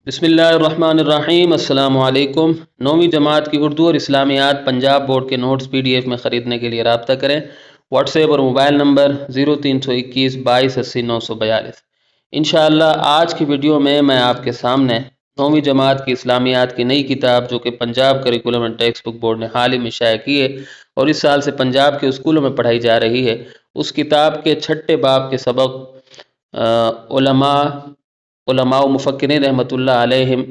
بسم اللہ الرحمن الرحیم۔ السلام علیکم۔ 9ویں جماعت کی اردو اور اسلامیات پنجاب بورڈ کے نوٹس PDF میں خریدنے کے لیے رابطہ کریں۔ واٹس ایپ اور موبائل نمبر 0321 22 80 942۔ انشاءاللہ آج کی ویڈیو میں آپ کے سامنے 9ویں جماعت کی اسلامیات کی نئی کتاب جو کہ Punjab curriculum and text book board نے حال ہی میں شائع کی ہے اور اس سال سے پنجاب کے اسکولوں میں پڑھائی جا رہی ہے، اس کتاب کے 6 باب کے سبق علماء و مفکرین رحمۃ اللہ علیہم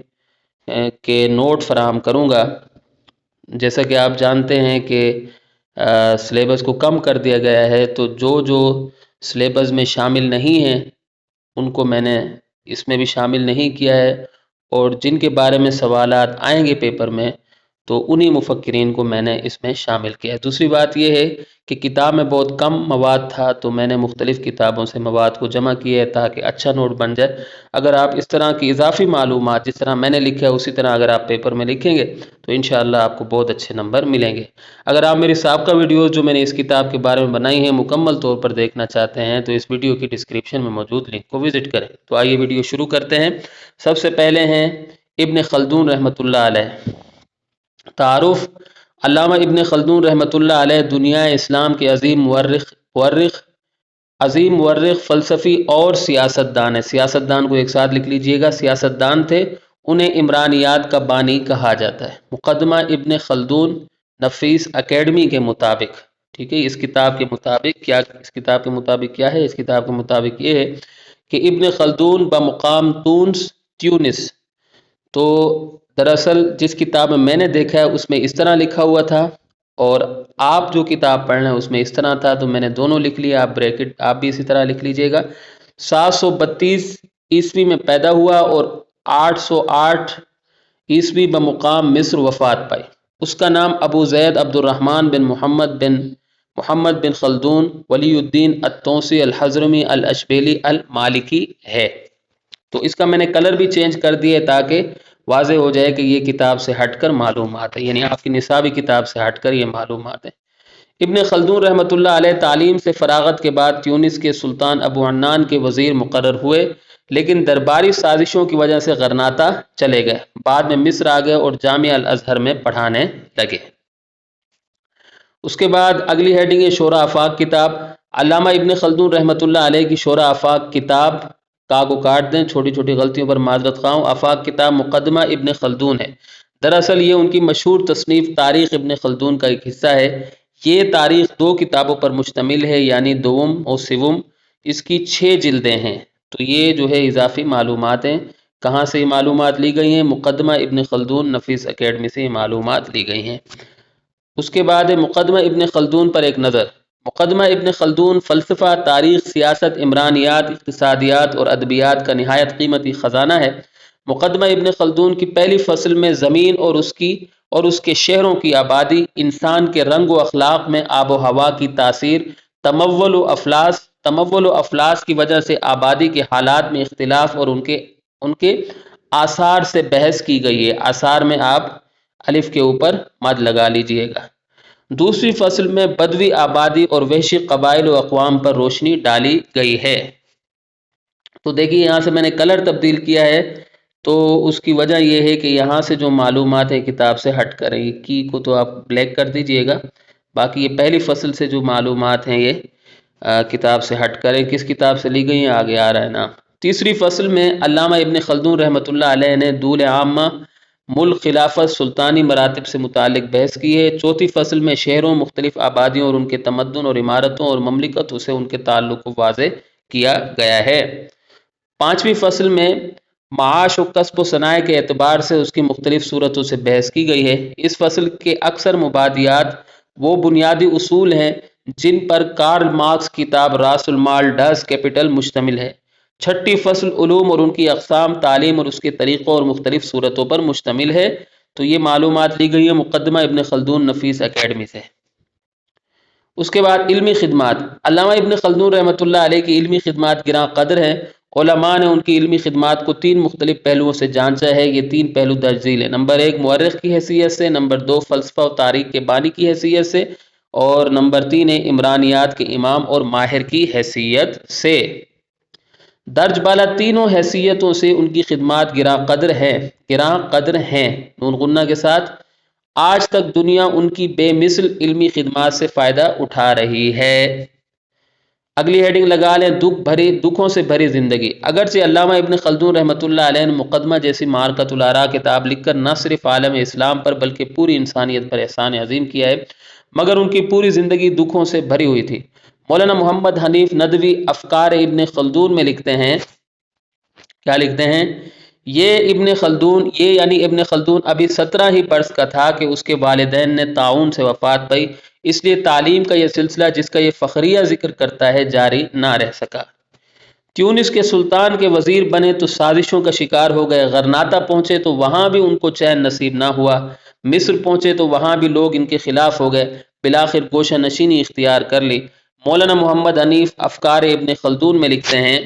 کے نوٹ فراہم کروں گا۔ جیسا کہ آپ جانتے ہیں کہ سلیبس کو کم کر دیا گیا ہے، تو جو سلیبس میں شامل نہیں ہیں ان کو میں نے اس میں بھی شامل نہیں کیا ہے، اور جن کے بارے میں سوالات آئیں گے پیپر میں تو انہی مفکرین کو میں نے اس میں شامل کیا ہے۔ دوسری بات یہ ہے کہ کتاب میں بہت کم مواد تھا تو میں نے مختلف کتابوں سے مواد کو جمع کیا ہے تاکہ اچھا نوٹ بن جائے۔ اگر آپ اس طرح کی اضافی معلومات جس طرح میں نے لکھا ہے اسی طرح اگر آپ پیپر میں لکھیں گے تو انشاءاللہ آپ کو بہت اچھے نمبر ملیں گے۔ اگر آپ میری سابقہ ویڈیوز جو میں نے اس کتاب کے بارے میں بنائی ہیں مکمل طور پر دیکھنا چاہتے ہیں تو اس ویڈیو کی ڈسکرپشن میں موجود لنک کو وزٹ کریں۔ تو آئیے ویڈیو شروع کرتے ہیں۔ سب سے پہلے ہیں ابن خلدون رحمۃ اللہ علیہ۔ تعارف: علامہ ابن خلدون رحمۃ اللہ علیہ دنیا اسلام کے عظیم مورخ، فلسفی اور سیاست دان ہے۔ سیاست دان کو ایک ساتھ لکھ لیجئے گا، سیاست دان تھے، انہیں عمرانیات کا بانی کہا جاتا ہے۔ مقدمہ ابن خلدون نفیس اکیڈمی کے مطابق، ٹھیک ہے، اس کتاب کے مطابق کیا ہے؟ اس کتاب کے مطابق یہ ہے کہ ابن خلدون بمقام تیونس، تو دراصل جس کتاب میں نے دیکھا ہے اس میں اس طرح لکھا ہوا تھا اور آپ جو کتاب پڑھ رہے ہیں اس میں اس طرح تھا، تو میں نے دونوں لکھ لیا، آپ بھی اسی طرح لکھ لیجئے گا۔ 732 عیسوی میں پیدا ہوا اور 808 عیسوی بمقام مصر وفات پائی۔ اس کا نام ابو زید عبد الرحمن بن محمد بن خلدون ولی الدین الطوسی الحضرمی الاشبیلی المالکی ہے۔ تو اس کا میں نے کلر بھی چینج کر دیا تاکہ واضح ہو جائے کہ یہ کتاب سے ہٹ کر معلومات ہے، یعنی آپ کی نصابی کتاب سے ہٹ کر یہ معلومات ہے۔ ابن خلدون رحمۃ اللہ علیہ تعلیم سے فراغت کے بعد تیونس کے سلطان ابو عنان کے وزیر مقرر ہوئے، لیکن درباری سازشوں کی وجہ سے غرناطہ چلے گئے۔ بعد میں مصر آ گئے اور جامعہ الازہر میں پڑھانے لگے۔ اس کے بعد اگلی ہیڈنگ ہے شورى آفاق کتاب۔ علامہ ابن خلدون رحمۃ اللہ علیہ کی شورى آفاق کتاب، کو کاٹ دیں، چھوٹی چھوٹی غلطیوں پر معذرت خواہ ہوں۔ آفاق کتاب مقدمہ ابن خلدون ہے۔ دراصل یہ ان کی مشہور تصنیف تاریخ ابن خلدون کا ایک حصہ ہے۔ یہ تاریخ 2 کتابوں پر مشتمل ہے، یعنی دوم اور سوم۔ اس کی 6 جلدیں ہیں۔ تو یہ جو ہے اضافی معلومات ہیں۔ کہاں سے یہ معلومات لی گئی ہیں؟ مقدمہ ابن خلدون نفیس اکیڈمی سے یہ معلومات لی گئی ہیں۔ اس کے بعد ہے مقدمہ ابن خلدون پر ایک نظر۔ مقدمہ ابن خلدون فلسفہ، تاریخ، سیاست، عمرانیات، اقتصادیات اور ادبیات کا نہایت قیمتی خزانہ ہے۔ مقدمہ ابن خلدون کی پہلی فصل میں زمین اور اس کے شہروں کی آبادی، انسان کے رنگ و اخلاق میں آب و ہوا کی تاثیر، تمول و افلاس کی وجہ سے آبادی کے حالات میں اختلاف اور ان کے آثار سے بحث کی گئی ہے۔ آثار میں آپ الف کے اوپر مد لگا لیجئے گا۔ دوسری فصل میں بدوی آبادی اور وحشی قبائل و اقوام پر روشنی ڈالی گئی ہے۔ تو دیکھیے یہاں سے میں نے کلر تبدیل کیا ہے، تو اس کی وجہ یہ ہے کہ یہاں سے جو معلومات ہیں کتاب سے ہٹ کر ہیں، کی کو تو آپ بلیک کر دیجئے گا، باقی یہ پہلی فصل سے جو معلومات ہیں یہ کتاب سے ہٹ کریں۔ کس کتاب سے لی گئی ہیں آگے آ رہا ہے نام۔ تیسری فصل میں علامہ ابن خلدون رحمۃ اللہ علیہ نے دول عامہ، ملک، خلافت، سلطانی مراتب سے متعلق بحث کی ہے۔ چوتھی فصل میں شہروں، مختلف آبادیوں اور ان کے تمدن اور عمارتوں اور مملکتوں سے ان کے تعلق کو واضح کیا گیا ہے۔ پانچویں فصل میں معاش و کسب و صنائع کے اعتبار سے اس کی مختلف صورتوں سے بحث کی گئی ہے۔ اس فصل کے اکثر مبادیات وہ بنیادی اصول ہیں جن پر کارل مارکس کی کتاب راس المال ڈاز کیپٹل مشتمل ہے۔ چھٹی فصل علوم اور ان کی اقسام، تعلیم اور اس کے طریقوں اور مختلف صورتوں پر مشتمل ہے۔ تو یہ معلومات لی گئی ہے مقدمہ ابن خلدون نفیس اکیڈمی سے۔ اس کے بعد علمی خدمات۔ علامہ ابن خلدون رحمۃ اللہ علیہ کی علمی خدمات گراں قدر ہیں۔ علماء نے ان کی علمی خدمات کو 3 مختلف پہلوؤں سے جانچا ہے۔ یہ 3 پہلو درج ذیل ہیں۔ نمبر 1 مورخ کی حیثیت سے، نمبر 2 فلسفہ و تاریخ کے بانی کی حیثیت سے، اور نمبر 3 ہے عمرانیات کے امام اور ماہر کی حیثیت سے۔ درج بالا تینوں حیثیتوں سے ان کی خدمات گراں قدر ہیں نون غنہ کے ساتھ۔ آج تک دنیا ان کی بے مثل علمی خدمات سے فائدہ اٹھا رہی ہے۔ اگلی ہیڈنگ لگا لیں، دکھوں سے بھری زندگی۔ اگرچہ علامہ ابن خلدون رحمۃ اللہ علیہ نے مقدمہ جیسی معرکۃ الآراء کتاب لکھ کر نہ صرف عالم اسلام پر بلکہ پوری انسانیت پر احسان عظیم کیا ہے، مگر ان کی پوری زندگی دکھوں سے بھری ہوئی تھی۔ مولانا محمد حنیف ندوی افکار ابن خلدون میں لکھتے ہیں، کیا لکھتے ہیں؟ یہ ابن خلدون ابھی 17 ہی برس کا تھا کہ اس کے والدین نے طاعون سے وفات پائی، اس لیے تعلیم کا یہ سلسلہ جس کا یہ فخریہ ذکر کرتا ہے جاری نہ رہ سکا۔ تیونس کے سلطان کے وزیر بنے تو سازشوں کا شکار ہو گئے، غرناطہ پہنچے تو وہاں بھی ان کو چین نصیب نہ ہوا، مصر پہنچے تو وہاں بھی لوگ ان کے خلاف ہو گئے، بالآخر گوشہ نشینی اختیار کر لی۔ مولانا محمد حنیف افکار ابن خلدون میں لکھتے ہیں،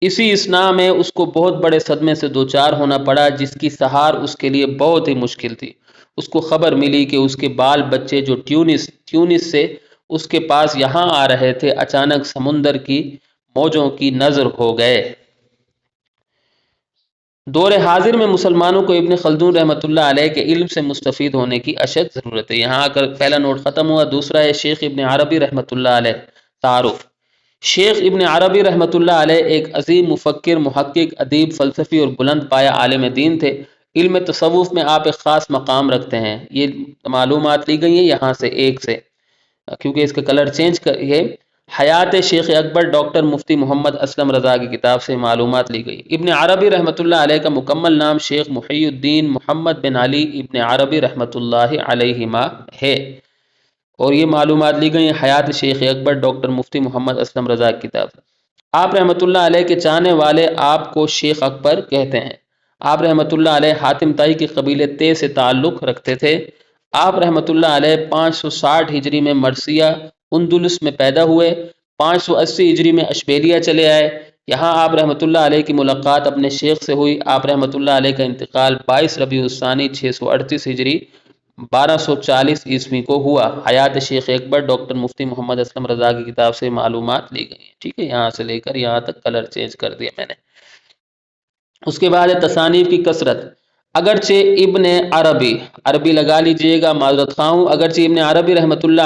اسی اثناء میں اس کو بہت بڑے صدمے سے دوچار ہونا پڑا جس کی سہار اس کے لیے بہت ہی مشکل تھی۔ اس کو خبر ملی کہ اس کے بال بچے جو تیونس سے اس کے پاس یہاں آ رہے تھے اچانک سمندر کی موجوں کی نظر ہو گئے۔ دور حاضر میں مسلمانوں کو ابن خلدون رحمۃ اللہ علیہ کے علم سے مستفید ہونے کی اشد ضرورت ہے۔ یہاں آ کر پہلا نوٹ ختم ہوا۔ دوسرا ہے شیخ ابن عربی رحمۃ اللہ علیہ، تعارف۔ شیخ ابن عربی رحمۃ اللہ علیہ ایک عظیم مفکر، محقق، ادیب، فلسفی اور بلند پایہ عالم دین تھے۔ علم تصوف میں آپ ایک خاص مقام رکھتے ہیں۔ یہ معلومات لی گئی ہیں یہاں سے ایک سے، کیونکہ اس کا کلر چینج ہے۔ حیات شیخ اکبر ڈاکٹر مفتی محمد اسلم رضا کی کتاب سے معلومات لی گئی۔ ابن عربی رحمۃ اللہ علیہ کا مکمل نام شیخ محی الدین محمد بن علی ابن عربی رحمۃ اللہ علیہما ہے، اور یہ معلومات لی گئی ہیں حیات شیخ اکبر ڈاکٹر مفتی محمد اسلم رضا کی کتاب سے۔ آپ رحمۃ اللہ علیہ کے چاہنے والے آپ کو شیخ اکبر کہتے ہیں۔ آپ رحمۃ اللہ علیہ حاتم طائی کے قبیلے تے سے تعلق رکھتے تھے۔ آپ رحمۃ اللہ علیہ 560 ہجری میں مرثیہ اندلس میں پیدا ہوئے، 580 ہجری میں اشبیلیہ چلے آئے۔ یہاں آپ رحمۃ اللہ علیہ کی ملاقات اپنے شیخ سے ہوئی۔ آپ رحمۃ اللہ علیہ کا انتقال 22 ربیع الثانی 638 ہجری 1240 عیسوی کو ہوا۔ حیات شیخ اکبر ڈاکٹر مفتی محمد اسلم رضا کی کتاب سے معلومات لی گئی ہیں، ٹھیک ہے، یہاں سے لے کر یہاں تک کلر چینج کر دیا میں نے۔ اس کے بعد ہے تصانیف کی کثرت۔ اگرچہ ابن عربی لگا لیجئے گا، معذرت خواہ ہوں، اگرچہ ابن عربی رحمۃ اللہ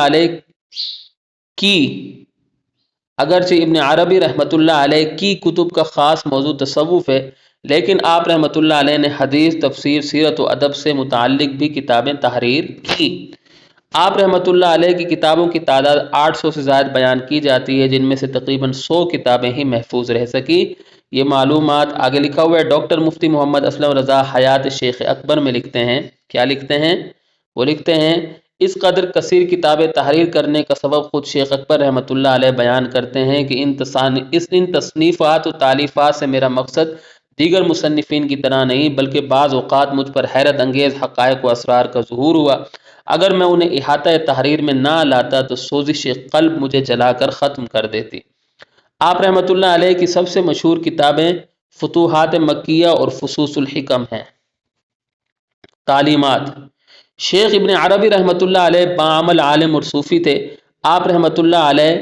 علیہ کی کتب کا خاص موضوع تصوف ہے، لیکن آپ رحمۃ اللہ علیہ نے حدیث، تفسیر، سیرت و ادب سے متعلق بھی کتابیں تحریر کی۔ آپ رحمۃ اللہ علیہ کی کتابوں کی تعداد 800 سے زائد بیان کی جاتی ہے، جن میں سے تقریباً 100 کتابیں ہی محفوظ رہ سکی۔ یہ معلومات آگے لکھا ہوا ہے۔ ڈاکٹر مفتی محمد اسلم رضا حیات شیخ اکبر میں لکھتے ہیں، کیا لکھتے ہیں؟ وہ لکھتے ہیں، اس قدر کثیر کتابیں تحریر کرنے کا سبب خود شیخ اکبر رحمۃ اللہ علیہ بیان کرتے ہیں کہ ان تصنیفات و تالیفات سے میرا مقصد دیگر مصنفین کی طرح نہیں، بلکہ بعض اوقات مجھ پر حیرت انگیز حقائق و اسرار کا ظہور ہوا۔ اگر میں انہیں احاطہ تحریر میں نہ لاتا تو سوزش قلب مجھے جلا کر ختم کر دیتی۔ آپ رحمۃ اللہ علیہ کی سب سے مشہور کتابیں فتوحات مکیہ اور فصوص الحکم ہیں۔ تعلیمات۔ شیخ ابن عربی رحمۃ اللہ علیہ باعمل عالم اور صوفی تھے۔ آپ رحمۃ اللہ علیہ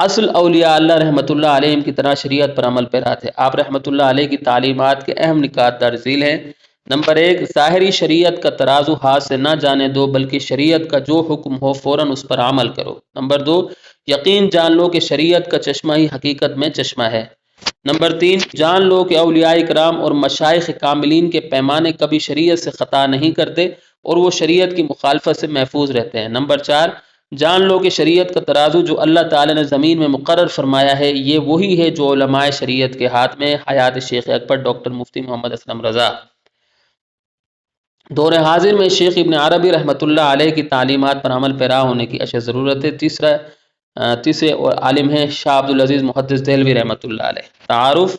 اصل اولیاء اللہ رحمۃ اللہ علیہ کی طرح شریعت پر عمل پیرا تھے۔ آپ رحمۃ اللہ علیہ کی تعلیمات کے اہم نکات درج ذیل ہیں۔ نمبر 1، ظاہری شریعت کا ترازو ہاتھ سے نہ جانے دو، بلکہ شریعت کا جو حکم ہو فوراً اس پر عمل کرو۔ نمبر 2، یقین جان لو کہ شریعت کا چشمہ ہی حقیقت میں چشمہ ہے۔ نمبر 3، جان لو کہ اولیاء کرام اور مشائخ کاملین کے پیمانے کبھی شریعت سے خطا نہیں کرتے اور وہ شریعت کی مخالفت سے محفوظ رہتے ہیں۔ نمبر 4، جان لو کہ شریعت کا ترازو جو اللہ تعالی نے زمین میں مقرر فرمایا ہے، یہ وہی ہے جو علماء شریعت کے ہاتھ میں۔ حیات شیخ اکبر ڈاکٹر مفتی محمد اسلم رضا۔ دور حاضر میں شیخ ابن عربی رحمۃ اللہ علیہ کی تعلیمات پر عمل پیرا ہونے کی اشد ضرورت ہے۔ تیسرے عالم ہیں شاہ عبد العزیز محدث دہلوی رحمۃ اللہ علیہ۔ تعارف۔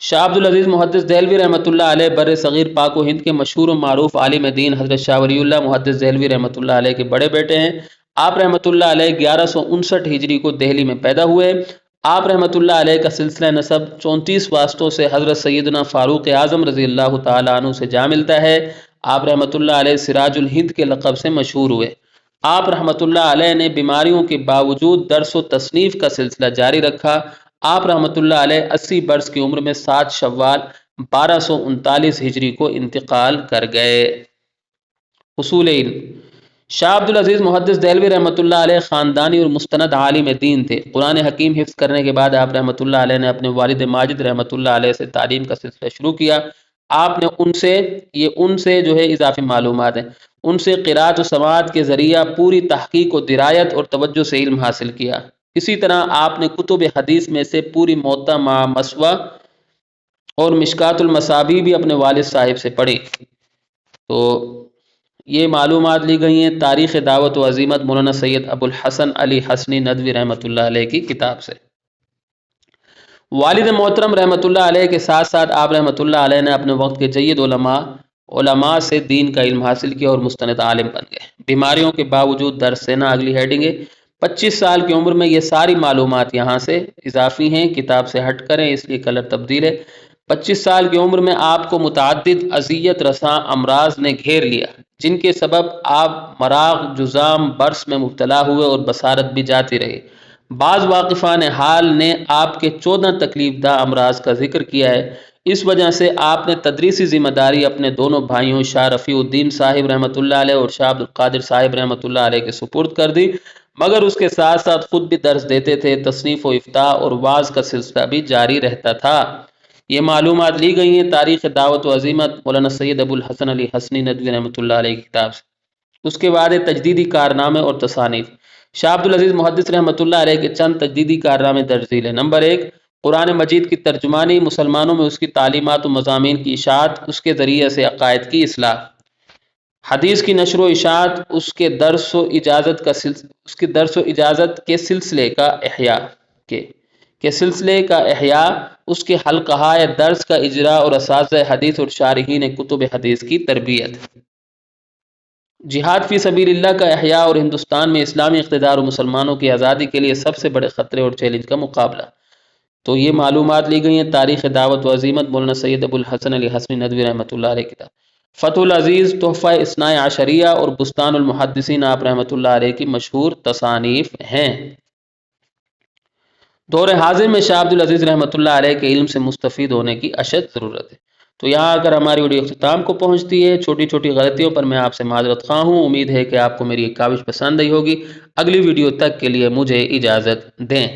شاہ عبد العزیز محدث دہلوی رحمۃ اللہ علیہ بر صغیر پاک و ہند کے مشہور و معروف عالم دین حضرت شاہ ولی اللہ محدث دہلوی رحمۃ اللہ علیہ کے بڑے بیٹے ہیں۔ آپ رحمۃ اللہ علیہ 1159 ہجری کو دہلی میں پیدا ہوئے۔ آپ رحمۃ اللہ علیہ کا سلسلہ نسب 34 واسطوں سے حضرت سیدنا فاروق اعظم رضی اللہ تعالیٰ عنہ سے جا ملتا ہے۔ آپ رحمۃ اللہ علیہ سراج الہند کے لقب سے مشہور ہوئے۔ آپ رحمۃ اللہ علیہ نے بیماریوں کے باوجود درس و تصنیف کا سلسلہ جاری رکھا۔ آپ رحمۃ اللہ علیہ 80 برس کی عمر میں 7 شوال 1239 ہجری کو انتقال کر گئے۔ اصول علم: شاہ عبد العزیز محدث دہلوی رحمۃ اللہ علیہ خاندانی اور مستند عالم دین تھے۔ قرآن حکیم حفظ کرنے کے بعد آپ رحمۃ اللہ علیہ نے اپنے والد ماجد رحمۃ اللہ علیہ سے تعلیم کا سلسلہ شروع کیا۔ آپ نے ان سے جو ہے اضافی معلومات ہیں، ان سے قرات و سماعت کے ذریعہ پوری تحقیق و درایت اور توجہ سے علم حاصل کیا۔ اسی طرح آپ نے کتب حدیث میں سے پوری موطا مع مسوا اور مشکات المصابیح بھی اپنے والد صاحب سے پڑھی۔ تو یہ معلومات لی گئی ہیں تاریخ دعوت و عزیمت مولانا سید ابو الحسن علی حسنی ندوی رحمۃ اللہ علیہ کی کتاب سے۔ والد محترم رحمۃ اللہ علیہ کے ساتھ ساتھ آپ رحمۃ اللہ علیہ نے اپنے وقت کے جید علماء سے دین کا علم حاصل کیا اور مستند عالم بن گئے۔ بیماریوں کے باوجود درس دینا۔ اگلی ہیڈنگ ہے 25 سال کی عمر میں یہ ساری معلومات یہاں سے اضافی ہیں، کتاب سے ہٹ کریں اس لیے کلر تبدیل ہے۔ 25 سال کی عمر میں آپ کو متعدد اذیت رساں امراض نے گھیر لیا، جن کے سبب آپ مراغ جذام برس میں مبتلا ہوئے اور بصارت بھی جاتی رہی۔ بعض واقفان حال نے آپ کے 14 تکلیف دہ امراض کا ذکر کیا ہے۔ اس وجہ سے آپ نے تدریسی ذمہ داری اپنے دونوں بھائیوں شاہ رفیع الدین صاحب رحمۃ اللہ علیہ اور شاہ عبد القادر صاحب رحمۃ اللہ علیہ کے سپرد کر دی، مگر اس کے ساتھ ساتھ خود بھی درس دیتے تھے۔ تصنیف و افتاء اور وعظ کا سلسلہ بھی جاری رہتا تھا۔ یہ معلومات لی گئی ہیں تاریخ دعوت و عزیمت مولانا سید ابو الحسن علی حسنی ندوی رحمۃ اللہ علیہ کی کتاب سے۔ اس کے بعد تجدیدی کارنامے اور تصانیف۔ شاہ عبد العزیز محدث رحمۃ اللہ علیہ کے چند تجدیدی کارنامے درج ذیل ہیں۔ نمبر 1، قرآن مجید کی ترجمانی، مسلمانوں میں اس کی تعلیمات و مضامین کی اشاعت، اس کے ذریعے سے عقائد کی اصلاح۔ حدیث کی نشر و اشاعت، اس کے درس و اجازت کے سلسلے کا احیاء، اس کے حلقہ درس کا اجراء اور اساتذہ حدیث اور شارحین کتب حدیث کی تربیت۔ جہاد فی سبیل اللہ کا احیاء اور ہندوستان میں اسلامی اقتدار و مسلمانوں کی آزادی کے لیے سب سے بڑے خطرے اور چیلنج کا مقابلہ۔ تو یہ معلومات لی گئی ہیں تاریخ دعوت و عزیمت مولانا سید ابو الحسن علی حسنی ندوی رحمۃ اللہ علیہ کتاب۔ فتح العزیز، تحفہ اثنائے عشریہ اور بستان المحدثین آپ رحمۃ اللہ علیہ کی مشہور تصانیف ہیں۔ دور حاضر میں شاہ عبد العزیز رحمۃ اللہ علیہ کے علم سے مستفید ہونے کی اشد ضرورت ہے۔ تو یہاں اگر ہماری ویڈیو اختتام کو پہنچتی ہے، چھوٹی چھوٹی غلطیوں پر میں آپ سے معذرت خواہ ہوں۔ امید ہے کہ آپ کو میری یہ کاوش پسند آئی ہوگی۔ اگلی ویڈیو تک کے لیے مجھے اجازت دیں۔